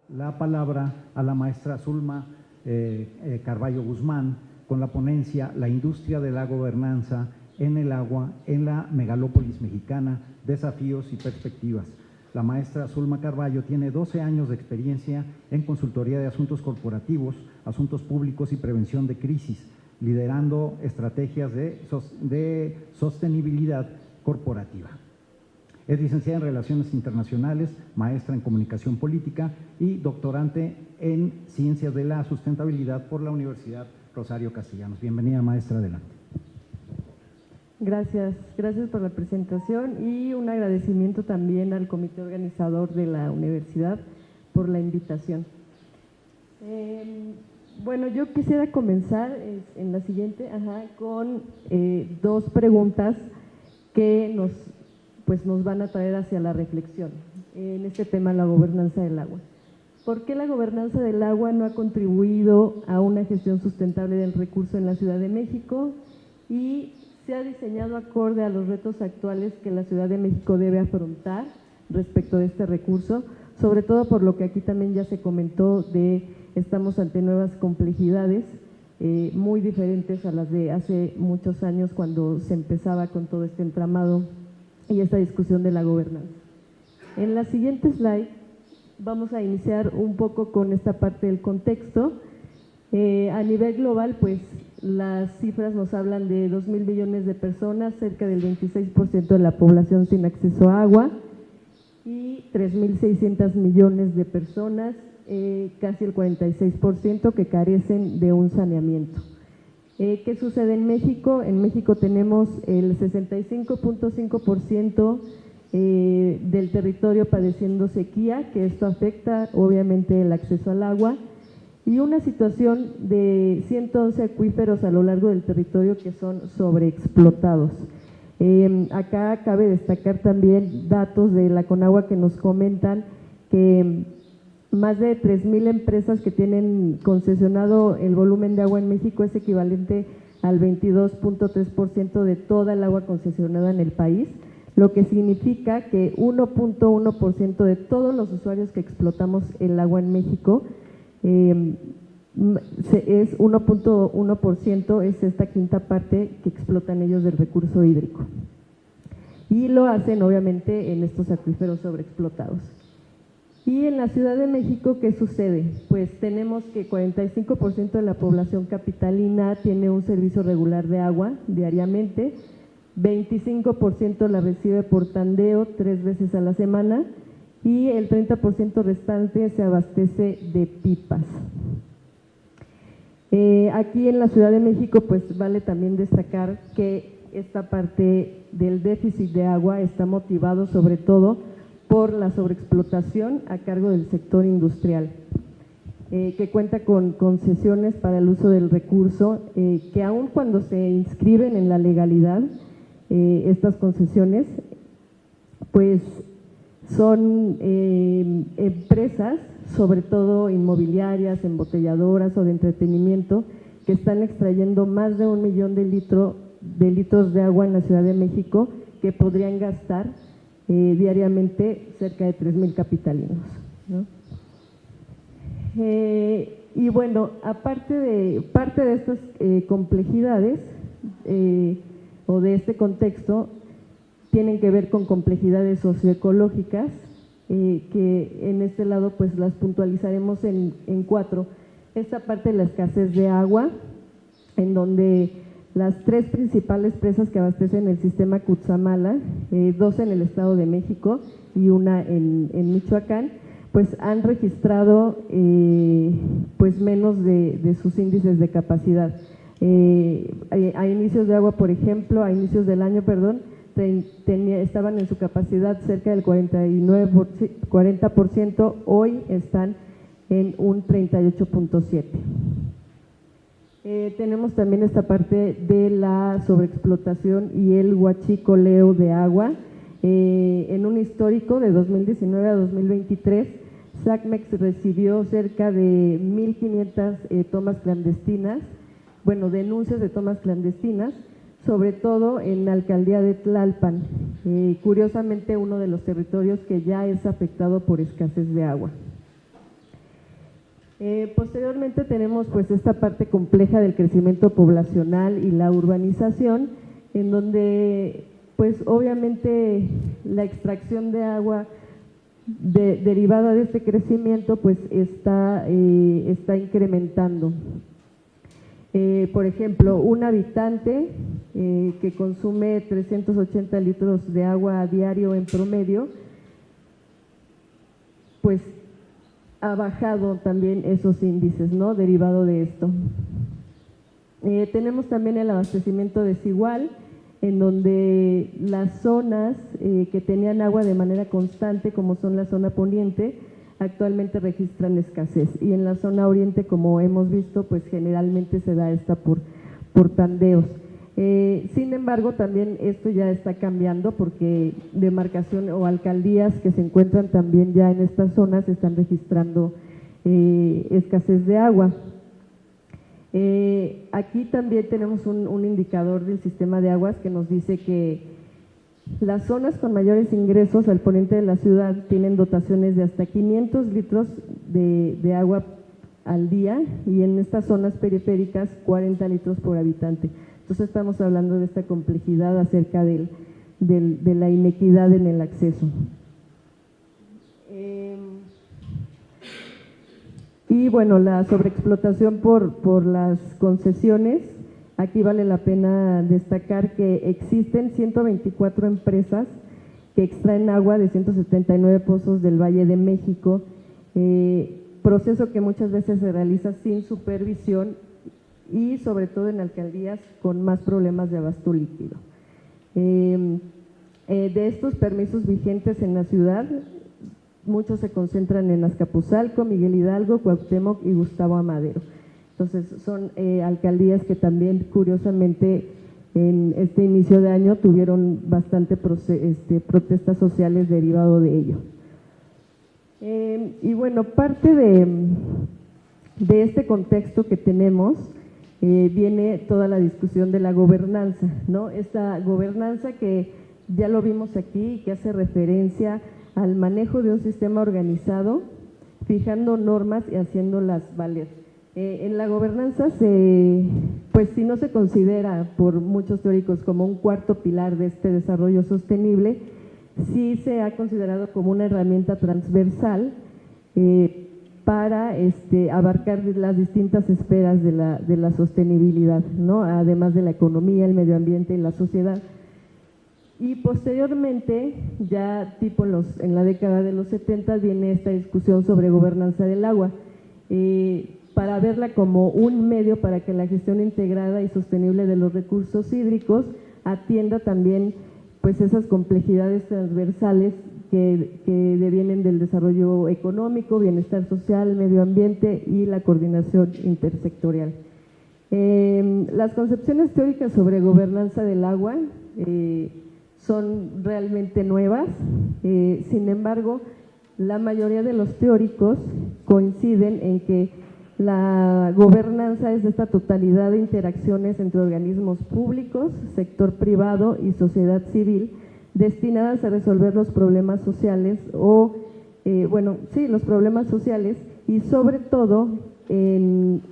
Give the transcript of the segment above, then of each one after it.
la palabra a la maestra Zulma Carballo Guzmán con la ponencia La industria de la gobernanza en el agua en la megalópolis mexicana, desafíos y perspectivas. La maestra Zulma Carballo tiene 12 años de experiencia en consultoría de asuntos corporativos, asuntos públicos y prevención de crisis, liderando estrategias de sostenibilidad corporativa. Es licenciada en Relaciones Internacionales, maestra en Comunicación Política y doctorante en Ciencias de la Sustentabilidad por la Universidad Rosario Castellanos. Bienvenida, maestra, adelante. Gracias por la presentación y un agradecimiento también al comité organizador de la universidad por la invitación. Bueno, yo quisiera comenzar en la siguiente, con dos preguntas que nos van a traer hacia la reflexión en este tema, la gobernanza del agua. ¿Por qué la gobernanza del agua no ha contribuido a una gestión sustentable del recurso en la Ciudad de México? Y se ha diseñado acorde a los retos actuales que la Ciudad de México debe afrontar respecto de este recurso, sobre todo por lo que aquí también ya se comentó estamos ante nuevas complejidades muy diferentes a las de hace muchos años cuando se empezaba con todo este entramado y esta discusión de la gobernanza. En la siguiente slide vamos a iniciar un poco con esta parte del contexto. A nivel global, pues las cifras nos hablan de 2.000 millones de personas, cerca del 26% de la población sin acceso a agua y 3.600 millones de personas, casi el 46% que carecen de un saneamiento. ¿Qué sucede en México? En México tenemos el 65.5% del territorio padeciendo sequía, que esto afecta obviamente el acceso al agua, y una situación de 111 acuíferos a lo largo del territorio que son sobreexplotados. Acá cabe destacar también datos de la Conagua que nos comentan que más de 3.000 empresas que tienen concesionado el volumen de agua en México es equivalente al 22.3% de toda el agua concesionada en el país, lo que significa que 1.1% de todos los usuarios que explotamos el agua en México es 1.1%, es esta quinta parte que explotan ellos del recurso hídrico. Y lo hacen obviamente en estos acuíferos sobreexplotados. Y en la Ciudad de México, ¿qué sucede? Pues tenemos que 45% de la población capitalina tiene un servicio regular de agua diariamente, 25% la recibe por tandeo 3 veces a la semana y el 30% restante se abastece de pipas. Aquí en la Ciudad de México, pues vale también destacar que esta parte del déficit de agua está motivado sobre todo por la sobreexplotación a cargo del sector industrial, que cuenta con concesiones para el uso del recurso, que aun cuando se inscriben en la legalidad, estas concesiones, pues son empresas, sobre todo inmobiliarias, embotelladoras o de entretenimiento, que están extrayendo más de 1 millón de litros de agua en la Ciudad de México que podrían gastar diariamente cerca de 3.000 capitalinos, ¿no? Y bueno, aparte de parte de estas complejidades o de este contexto, tienen que ver con complejidades socioecológicas, que en este lado pues las puntualizaremos en 4. Esta parte de la escasez de agua, en donde las 3 principales presas que abastecen el sistema Cutzamala, 2 en el Estado de México y una en Michoacán, pues han registrado pues menos de sus índices de capacidad. A inicios de agua, por ejemplo, a inicios del año, estaban en su capacidad cerca del 40%, hoy están en un 38.7%. Tenemos también esta parte de la sobreexplotación y el huachicoleo de agua. En un histórico de 2019 a 2023, SACMEX recibió cerca de 1.500 tomas clandestinas, denuncias de tomas clandestinas, sobre todo en la alcaldía de Tlalpan, curiosamente uno de los territorios que ya es afectado por escasez de agua. Posteriormente tenemos pues esta parte compleja del crecimiento poblacional y la urbanización, en donde pues obviamente la extracción de agua derivada de este crecimiento pues está incrementando. Por ejemplo, un habitante que consume 380 litros de agua a diario en promedio, pues ha bajado también esos índices, ¿no?, derivado de esto. Tenemos también el abastecimiento desigual, en donde las zonas que tenían agua de manera constante, como son la zona poniente, actualmente registran escasez, y en la zona oriente, como hemos visto, pues generalmente se da esta por tandeos. Sin embargo, también esto ya está cambiando, porque demarcación o alcaldías que se encuentran también ya en estas zonas están registrando escasez de agua. Aquí también tenemos un indicador del sistema de aguas que nos dice que las zonas con mayores ingresos al poniente de la ciudad tienen dotaciones de hasta 500 litros de agua al día, y en estas zonas periféricas 40 litros por habitante. Entonces estamos hablando de esta complejidad acerca de la inequidad en el acceso. Y bueno, la sobreexplotación por las concesiones. Aquí vale la pena destacar que existen 124 empresas que extraen agua de 179 pozos del Valle de México, proceso que muchas veces se realiza sin supervisión y sobre todo en alcaldías con más problemas de abasto líquido. De estos permisos vigentes en la ciudad, muchos se concentran en Azcapotzalco, Miguel Hidalgo, Cuauhtémoc y Gustavo Amadero. Entonces son alcaldías que también curiosamente en este inicio de año tuvieron bastante protestas sociales derivado de ello. Y bueno, parte de este contexto que tenemos viene toda la discusión de la gobernanza, ¿no? Esta gobernanza que ya lo vimos aquí, que hace referencia al manejo de un sistema organizado, fijando normas y haciéndolas valer. En la gobernanza, pues si no se considera por muchos teóricos como un cuarto pilar de este desarrollo sostenible, sí se ha considerado como una herramienta transversal para abarcar las distintas esferas de la sostenibilidad, ¿no?, además de la economía, el medio ambiente y la sociedad. Y posteriormente, ya tipo en la década de los 70, viene esta discusión sobre gobernanza del agua, para verla como un medio para que la gestión integrada y sostenible de los recursos hídricos atienda también pues esas complejidades transversales que devienen del desarrollo económico, bienestar social, medio ambiente y la coordinación intersectorial. Las concepciones teóricas sobre gobernanza del agua son realmente nuevas, sin embargo, la mayoría de los teóricos coinciden en que la gobernanza es esta totalidad de interacciones entre organismos públicos, sector privado y sociedad civil, destinadas a resolver los problemas sociales los problemas sociales, y sobre todo en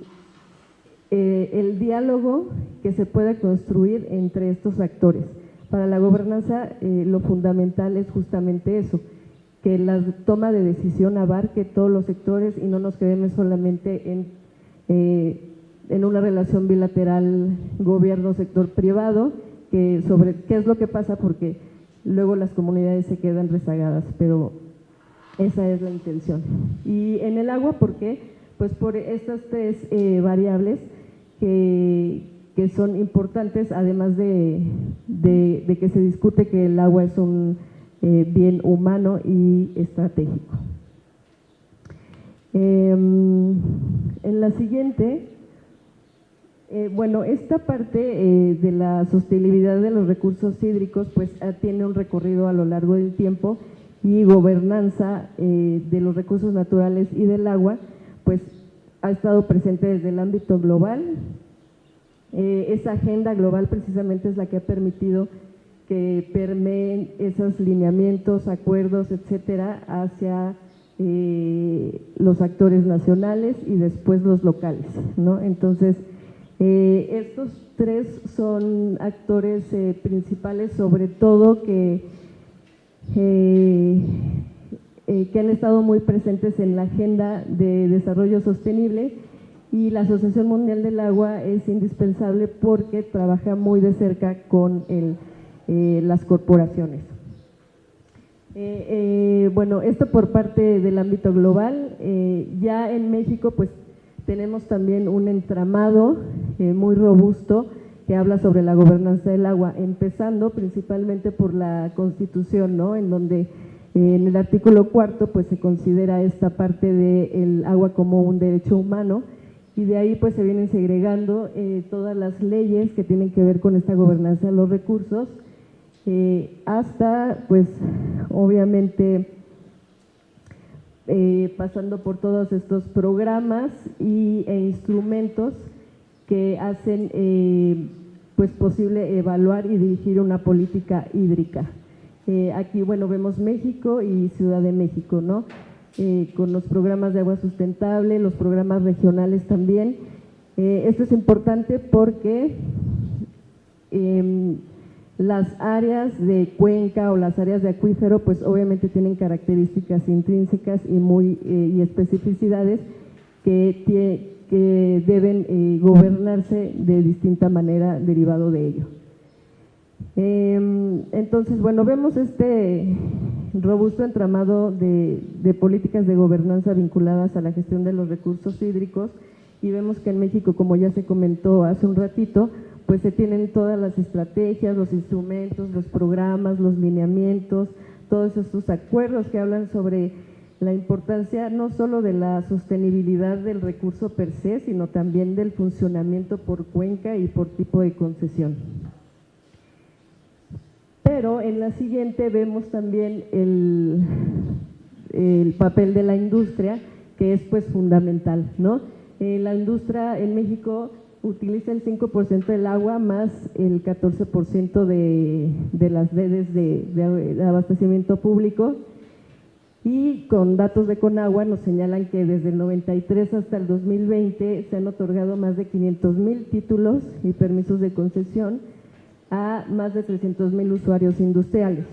el diálogo que se pueda construir entre estos actores. Para la gobernanza lo fundamental es justamente eso, que la toma de decisión abarque todos los sectores y no nos quedemos solamente en una relación bilateral gobierno-sector privado, sobre qué es lo que pasa, porque luego las comunidades se quedan rezagadas, pero esa es la intención. Y en el agua, ¿por qué? Pues por estas tres variables que son importantes, además de que se discute que el agua es un bien humano y estratégico. En la siguiente, esta parte de la sostenibilidad de los recursos hídricos pues tiene un recorrido a lo largo del tiempo, y gobernanza de los recursos naturales y del agua pues ha estado presente desde el ámbito global. Esa agenda global precisamente es la que ha permitido que permeen esos lineamientos, acuerdos, etcétera, hacia los actores nacionales y después los locales, ¿no? Entonces, estos tres son actores principales, sobre todo que han estado muy presentes en la agenda de desarrollo sostenible, y la Asociación Mundial del Agua es indispensable porque trabaja muy de cerca con las corporaciones. Bueno, esto por parte del ámbito global. Ya en México pues tenemos también un entramado muy robusto que habla sobre la gobernanza del agua, empezando principalmente por la Constitución, ¿no? En donde en el artículo 4 pues se considera esta parte del agua como un derecho humano, y de ahí pues se vienen segregando todas las leyes que tienen que ver con esta gobernanza de los recursos, hasta pues obviamente pasando por todos estos programas e instrumentos que hacen pues posible evaluar y dirigir una política hídrica. Aquí, bueno, vemos México y Ciudad de México, ¿no? Con los programas de agua sustentable, los programas regionales también. Esto es importante porque las áreas de cuenca o las áreas de acuífero pues obviamente tienen características intrínsecas y especificidades que deben gobernarse de distinta manera derivado de ello. Entonces, bueno, vemos este robusto entramado de políticas de gobernanza vinculadas a la gestión de los recursos hídricos, y vemos que en México, como ya se comentó hace un ratito, pues se tienen todas las estrategias, los instrumentos, los programas, los lineamientos, todos estos acuerdos que hablan sobre la importancia no solo de la sostenibilidad del recurso per se, sino también del funcionamiento por cuenca y por tipo de concesión. Pero en la siguiente vemos también el papel de la industria, que es pues fundamental, ¿no? La industria en México utiliza el 5% del agua más el 14% de las redes de abastecimiento público, y con datos de Conagua nos señalan que desde el 93 hasta el 2020 se han otorgado más de 500,000 títulos y permisos de concesión a más de 300,000 usuarios industriales.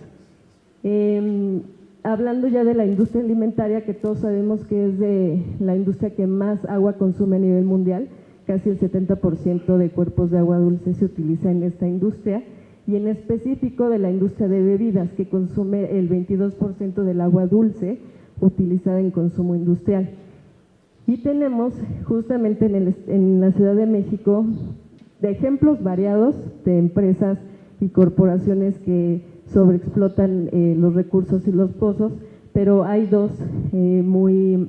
Hablando ya de la industria alimentaria, que todos sabemos que es de la industria que más agua consume a nivel mundial, casi el 70% de cuerpos de agua dulce se utiliza en esta industria, y en específico de la industria de bebidas, que consume el 22% del agua dulce utilizada en consumo industrial. Y tenemos justamente en la Ciudad de México de ejemplos variados de empresas y corporaciones que sobreexplotan los recursos y los pozos, pero hay dos muy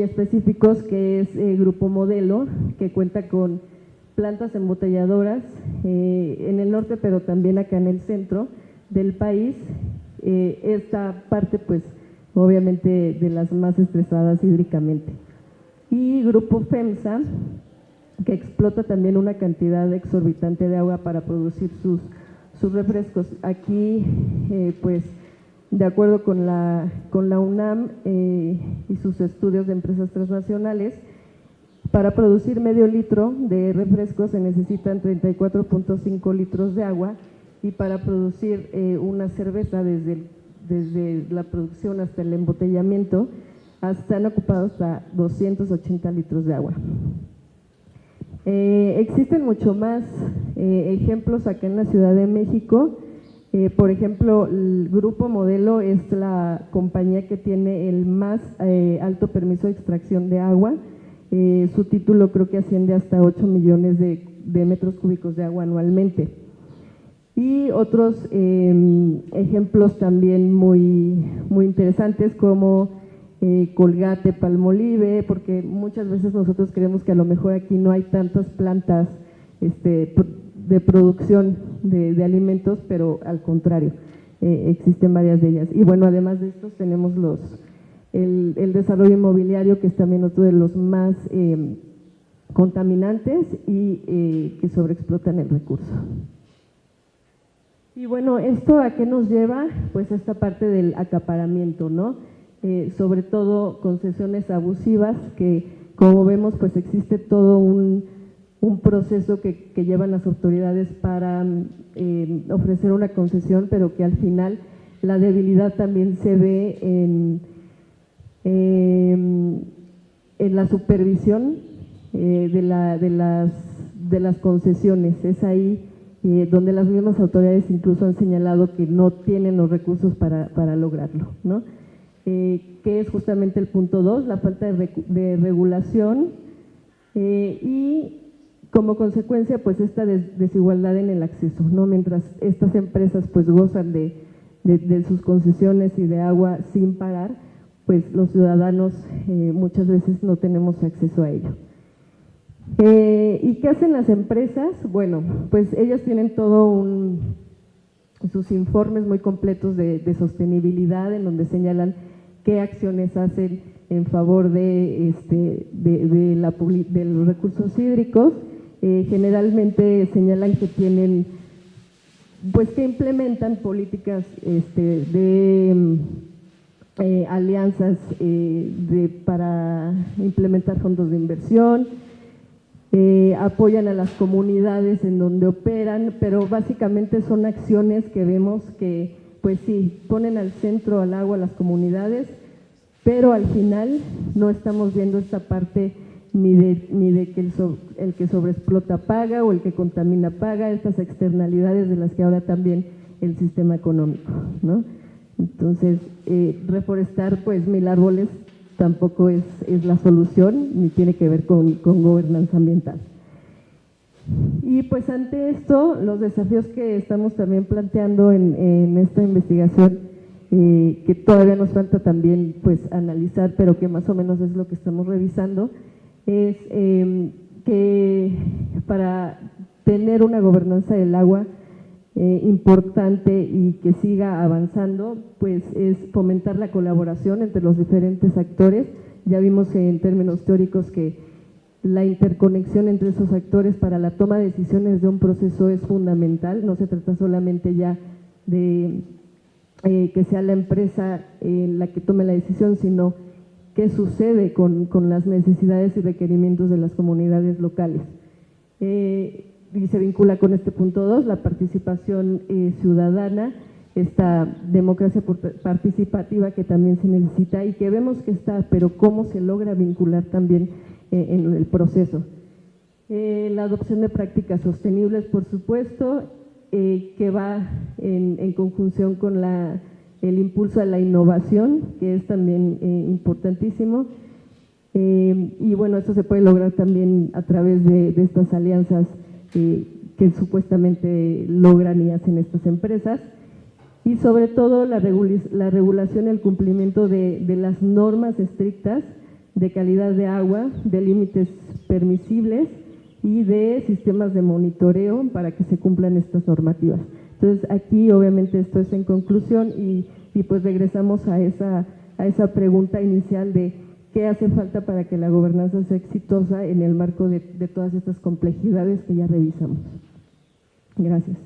específicos, que es Grupo Modelo, que cuenta con plantas embotelladoras en el norte, pero también acá en el centro del país. Esta parte pues obviamente de las más estresadas hídricamente. Y Grupo FEMSA, que explota también una cantidad exorbitante de agua para producir sus refrescos. Aquí pues de acuerdo con la UNAM y sus estudios de empresas transnacionales, para producir medio litro de refresco se necesitan 34.5 litros de agua, y para producir una cerveza desde la producción hasta el embotellamiento han ocupado hasta 280 litros de agua. Existen mucho más ejemplos acá en la Ciudad de México. Por ejemplo, el Grupo Modelo es la compañía que tiene el más alto permiso de extracción de agua. Su título creo que asciende hasta 8 millones de metros cúbicos de agua anualmente. Y otros ejemplos también muy interesantes, como Colgate, Palmolive, porque muchas veces nosotros creemos que a lo mejor aquí no hay tantas plantas de producción de alimentos, pero al contrario, existen varias de ellas. Y bueno, además de estos tenemos el desarrollo inmobiliario, que es también otro de los más contaminantes y que sobreexplotan el recurso. Y bueno, ¿esto a qué nos lleva? Pues esta parte del acaparamiento, ¿no? sobre todo concesiones abusivas que, como vemos, pues existe todo un proceso que llevan las autoridades para ofrecer una concesión, pero que al final la debilidad también se ve en la supervisión de las concesiones. Es ahí donde las mismas autoridades incluso han señalado que no tienen los recursos para lograrlo, ¿no? Que es justamente el punto 2, la falta de regulación y como consecuencia pues esta desigualdad en el acceso, ¿no? Mientras estas empresas pues gozan de sus concesiones y de agua sin parar, pues los ciudadanos muchas veces no tenemos acceso a ello. ¿Y qué hacen las empresas? Bueno, pues ellas tienen sus informes muy completos de sostenibilidad, en donde señalan qué acciones hacen en favor de los recursos hídricos. Generalmente señalan que tienen, pues que implementan políticas de alianzas para implementar fondos de inversión, apoyan a las comunidades en donde operan, pero básicamente son acciones que vemos que, pues sí, ponen al centro al agua a las comunidades, pero al final no estamos viendo esta parte ni de que el que sobreexplota paga o el que contamina paga, estas externalidades de las que habla también el sistema económico, ¿no? Entonces, reforestar pues 1000 árboles tampoco es la solución, ni tiene que ver con gobernanza ambiental. Y pues ante esto, los desafíos que estamos también planteando en esta investigación, que todavía nos falta también pues analizar, pero que más o menos es lo que estamos revisando, es que para tener una gobernanza del agua importante y que siga avanzando, pues es fomentar la colaboración entre los diferentes actores. Ya vimos en términos teóricos que la interconexión entre esos actores para la toma de decisiones de un proceso es fundamental. No se trata solamente ya de que sea la empresa la que tome la decisión, sino qué sucede con las necesidades y requerimientos de las comunidades locales. Y se vincula con este punto 2, la participación ciudadana, esta democracia participativa que también se necesita y que vemos que está, pero cómo se logra vincular también en el proceso. La adopción de prácticas sostenibles, por supuesto, que va en conjunción con el impulso a la innovación, que es también importantísimo. Y bueno, esto se puede lograr también a través de estas alianzas que supuestamente logran y hacen estas empresas, y sobre todo la regulación y el cumplimiento de las normas estrictas de calidad de agua, de límites permisibles y de sistemas de monitoreo para que se cumplan estas normativas. Entonces aquí obviamente esto es en conclusión y pues regresamos a esa pregunta inicial de qué hace falta para que la gobernanza sea exitosa en el marco de todas estas complejidades que ya revisamos. Gracias.